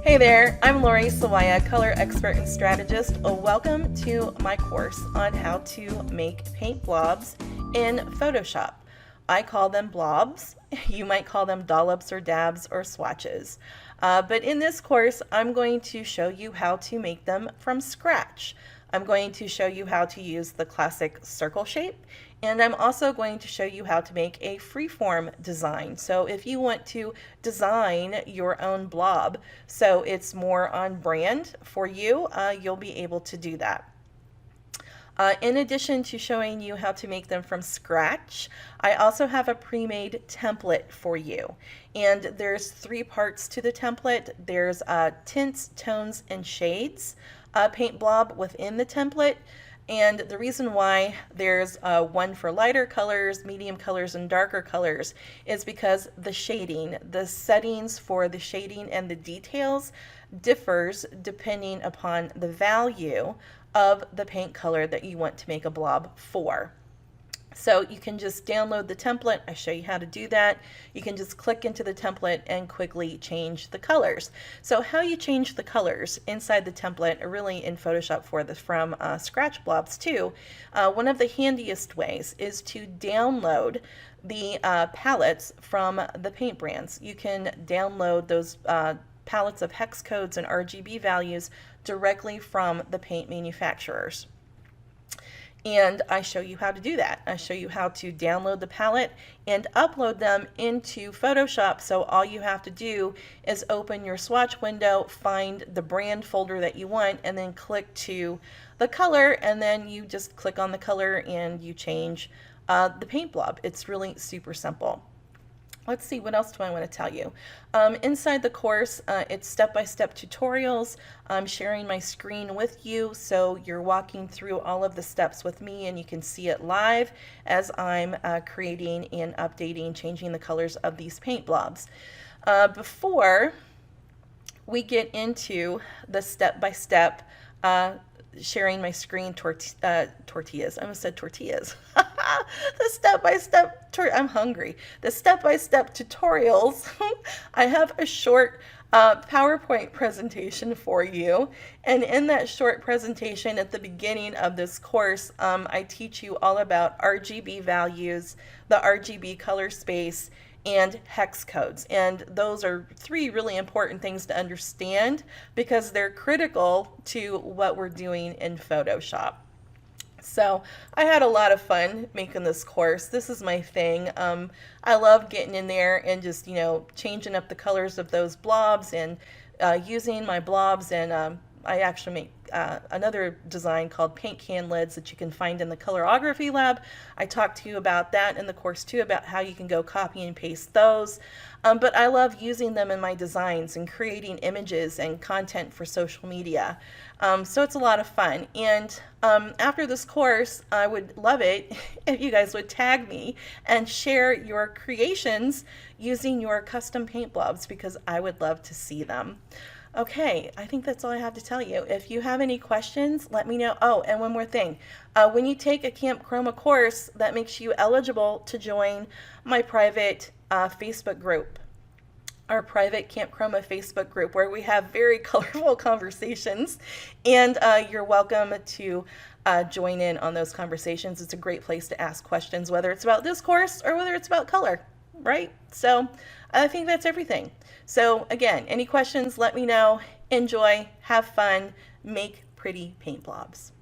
Hey there, I'm Lori Sawaya, color expert and strategist. Welcome to my course on how to make paint blobs in Photoshop. I call them blobs. You might call them dollops or dabs or swatches. But in this course, I'm going to show you how to make them from scratch. I'm going to show you how to use the classic circle shape, and I'm also going to show you how to make a freeform design. So if you want to design your own blob so it's more on brand for you, you'll be able to do that. In addition to showing you how to make them from scratch, I also have a pre-made template for you. And there's three parts to the template. There's tints, tones, and shades paint blob within the template. And the reason why there's one for lighter colors, medium colors, and darker colors is because the shading, the settings for the shading and the details differs depending upon the value of the paint color that you want to make a blob for. So you can just download the template. I show you how to do that. You can just click into the template and quickly change the colors. So how you change the colors inside the template, or really in Photoshop for this from Scratch Blobs too, one of the handiest ways is to download the palettes from the paint brands. You can download those palettes of hex codes and RGB values directly from the paint manufacturers. And I show you how to do that. I show you how to download the palette and upload them into Photoshop. So all you have to do is open your swatch window, find the brand folder that you want, and then click to the color, and then you just click on the color and you change the paint blob. It's really super simple. Let's see, what else do I want to tell you? Inside the course, it's step-by-step tutorials. I'm sharing my screen with you, so you're walking through all of the steps with me, and you can see it live as I'm creating and updating, changing the colors of these paint blobs. Before we get into the step-by-step sharing my screen tortillas. I almost said tortillas. The step-by-step, I'm hungry. The step-by-step tutorials. I have a short PowerPoint presentation for you. And in that short presentation at the beginning of this course, I teach you all about RGB values, the RGB color space, and hex codes. And those are three really important things to understand because they're critical to what we're doing in Photoshop. So I had a lot of fun making this course. This is my thing. I love getting in there and just, changing up the colors of those blobs and using my blobs, and I actually make another design called paint can lids that you can find in the colorography lab. I talked to you about that in the course too, about how you can go copy and paste those. But I love using them in my designs and creating images and content for social media. So it's a lot of fun. And after this course, I would love it if you guys would tag me and share your creations using your custom paint blobs, because I would love to see them. Okay, I think that's all I have to tell you. If you have any questions, let me know. Oh, and one more thing. When you take a Camp Chroma course, that makes you eligible to join my private Facebook group, our private Camp Chroma Facebook group, where we have very colorful conversations, and you're welcome to join in on those conversations. It's a great place to ask questions, whether it's about this course or whether it's about color, right? So I think that's everything. So again, any questions, let me know. Enjoy, have fun, make pretty paint blobs.